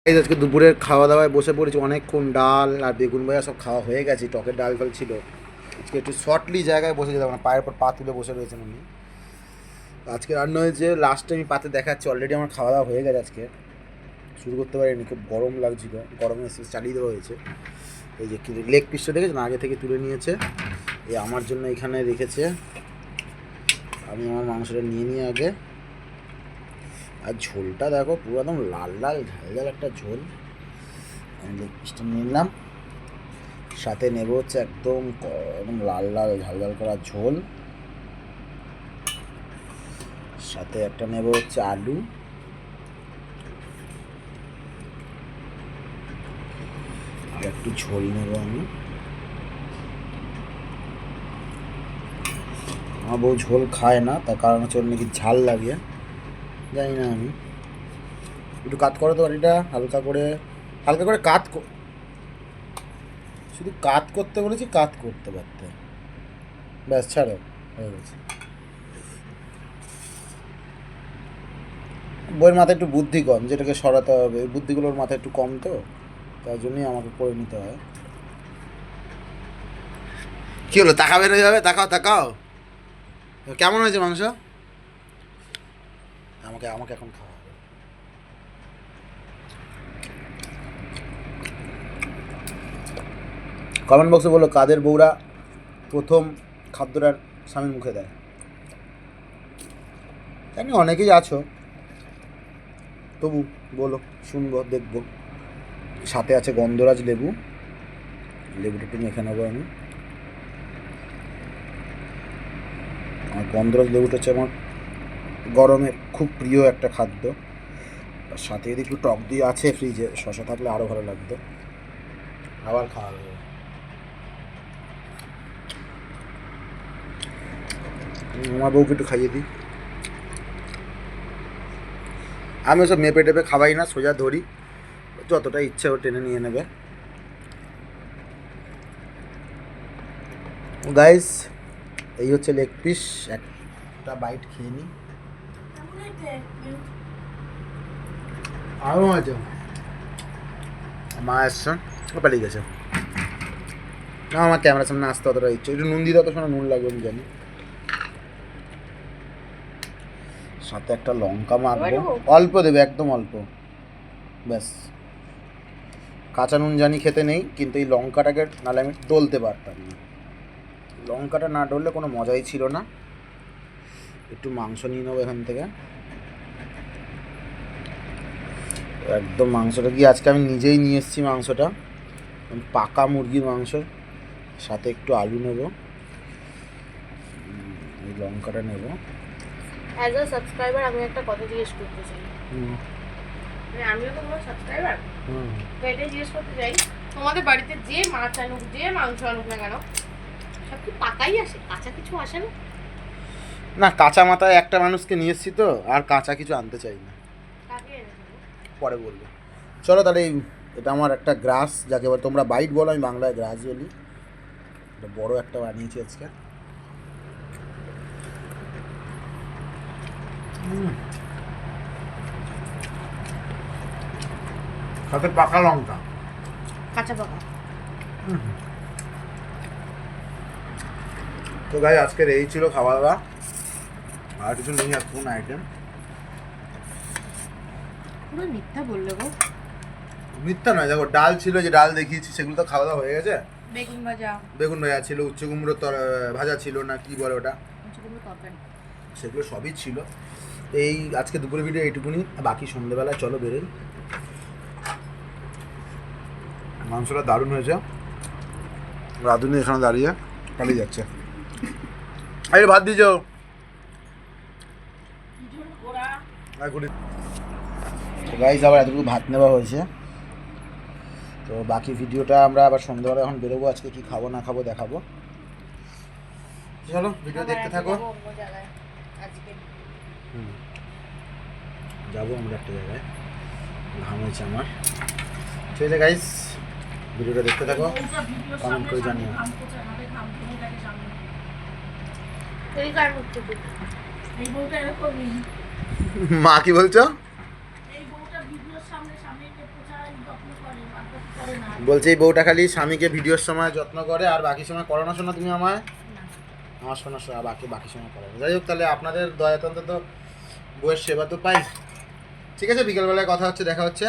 এই আজকে দুপুরের খাওয়া দাওয়ায় বসে পড়েছি, অনেকক্ষণ ডাল আর বেগুন ভাজা সব খাওয়া হয়ে গেছে, টকের ডাল ফাল ছিল। আজকে একটু শর্টলি জায়গায় বসে যেতাম না, পায়ের পর পা তুলে বসে রয়েছেন উনি। আজকে রান্না হয়েছে, লাস্টে আমি পাতে দেখাচ্ছি, অলরেডি আমার খাওয়া দাওয়া হয়ে গেছে। আজকে শুরু করতে পারিনি, খুব গরম লাগছিল, গরমে চালিয়ে দেওয়া হয়েছে। এই যে লেগ পিসটা দেখেছেন, আগে থেকে তুলে নিয়েছে, এই আমার জন্য এখানে রেখেছে। আমি আমার মাংসটা নিয়ে নিয়ে আগে, আর ঝোলটা দেখো পুরো একদম লাল লাল ঝাল ঝাল একটা ঝোল। আমি লেগ পিসটা নিয়ে নিলাম, সাথে নেব হচ্ছে একদম একদম লাল লাল ঝাল ঝাল করা ঝোল, সাথে একটা নেব হচ্ছে আলু, আর একটু ঝোল নেব আমি। আমার বউ ঝোল খায় না, তার কারণ হচ্ছে ওর নাকি ঝাল লাগে, জানি না আমি। একটু কাত করো তো বাড়িটা, হালকা করে হালকা করে শুধু কাত করতে বলেছি, কাত করতে পারতে। ব্যাস, ছাড়ো, হয়ে গেছে। বইয়ের মাথায় একটু বুদ্ধি কম, যেটাকে সরাতে হবে, বুদ্ধিগুলোর মাথায় একটু কম, তো তার জন্যই আমাকে করে নিতে হয়। কী হলো, তাকাবে না যাবে? তাকাও তাকাও, কেমন হয়েছে মাংস? আমাকে আমাকে এখন খাওয়া হবে। কমেন্ট বক্সে বলো কাদের বউরা প্রথম খাদ্যটা স্বামীর মুখে দেয়। জানি অনেকেই আছো, তবু বলো, শুনবো, দেখবো। সাথে আছে গন্ধরাজ লেবু, লেবুটা একটু মেখে নেবো আমি। আর গন্ধরাজ লেবুটা হচ্ছে আমার গরমের খুব প্রিয় একটা খাদ্য। আর সাথে যদি একটু টক দিয়ে আছে ফ্রিজে, শশা থাকলে আরও ভালো লাগতো। আবার খাওয়া যাবে। আমার বউকে একটু খাইয়ে দিই। আমি ওসব মেপে টেপে খাওয়াই না, সোজা ধরি, যতটা ইচ্ছে ও টেনে নিয়ে নেবে। গাইস, এই হচ্ছে লেগ পিস, একটা বাইট খেয়ে নিই। আরও আছে, মা এসছে, ও পালিয়ে গেছে। না, আমার ক্যামেরার সামনে আসতে অতটা ইচ্ছে, একটু নুন দিতে, অত সময় নুন লাগবে আমি জানি। সাথে একটা লঙ্কা মাখবো, অল্প দেবে, একদম অল্প, ব্যাস। কাঁচা নুন জানি খেতে নেই, কিন্তু এই লঙ্কাটাকে নাহলে আমি ডলতে পারতাম না। লঙ্কাটা না ডললে কোনো মজাই ছিল না। একটু মাংস নিয়ে নেবো এখান থেকে, একদম মাংসটা গিয়ে আজকে আমি নিজেই নিয়ে এসেছি মাংসটা, পাকা মুরগির মাংস। সাথে একটু আলু নেব, এই লঙ্কাটা নেব। অ্যাজ আ সাবস্ক্রাইবার আমি একটা কথা জিজ্ঞেস করতে চাই। মানে আমিও তো তোমার সাবস্ক্রাইবার, তো এটাই জিজ্ঞেস করতে চাই, তোমাদের বাড়িতে যে মাছ আনুক, যে মাংস আনুক না কেন, সব কি পাকাই আসে? কাঁচা কিছু আসে না? না, কাঁচা মাথায় একটা মানুষকে নিয়ে এসেছি, তো আর কাঁচা কিছু আনতে চাই না। কাকে এনেছো? পরে বলবো। চলো তাহলে, এটা আমার একটা গ্রাস, যাকে বলে তোমরা বাইট বলো, আমি বাংলায় গ্রাস বলি। এটা বড় একটা বানিয়েছি আজকে। সাথে পাকা লঙ্কা, কাঁচা পাকা। তো গাই আজকের এই ছিল খাওয়া দাওয়া, আর কিছু নেই আর কোন আইটেম। পুরো মিথ্যা বললে গো। মিথ্যা নয়, দেখো ডাল ছিল, যে ডাল দেখিয়েছি সেগুলো তো খাওয়া দাওয়া হয়ে গেছে। বেগুন ভাজা, বেগুন ভাজা ছিল, উচ্ছে কুমড়ো ভাজা ছিল, না কি বলে ওটা, তরকারি। সেগুলো সবই ছিল। এই আজকে দুপুরে ভিডিও এইটুকুনি, বাকি সন্ধ্যেবেলায় চলো বেরোই। মাংসটা দারুণ হয়েছে, রাঁধুনি এখানে দাঁড়িয়ে পালিয়ে যাচ্ছে। আরে ভাত দিয়েছ? গাইস, আবার এতটুকু ভাত নেওয়া হয়েছে। তো বাকি ভিডিওটা আমরা আবার সন্ধ্যাবেলা এখন বেরোবো, আজকে কি খাবো না খাবো দেখাবো। চলো ভিডিও দেখতে থাকো। যাবো আমরা একটা জায়গায়, ঘাম হয়েছে আমার। ঠিক আছে গাইস, ভিডিওটা দেখতে থাকো, কমেন্ট করে জানিও। মা কি বলছো? বলছে এই বউটা খালি স্বামীকে ভিডিওর সময় যত্ন করে আর বাকি সময় করো না শোনা তুমি আমায়? আমার শোনা বাকি বাকি সময় করে না। যাই হোক, তাহলে আপনাদের দয়াতন্ত্র তো বউয়ের সেবা তো পাই। ঠিক আছে, বিকেলবেলায় কথা হচ্ছে, দেখা হচ্ছে।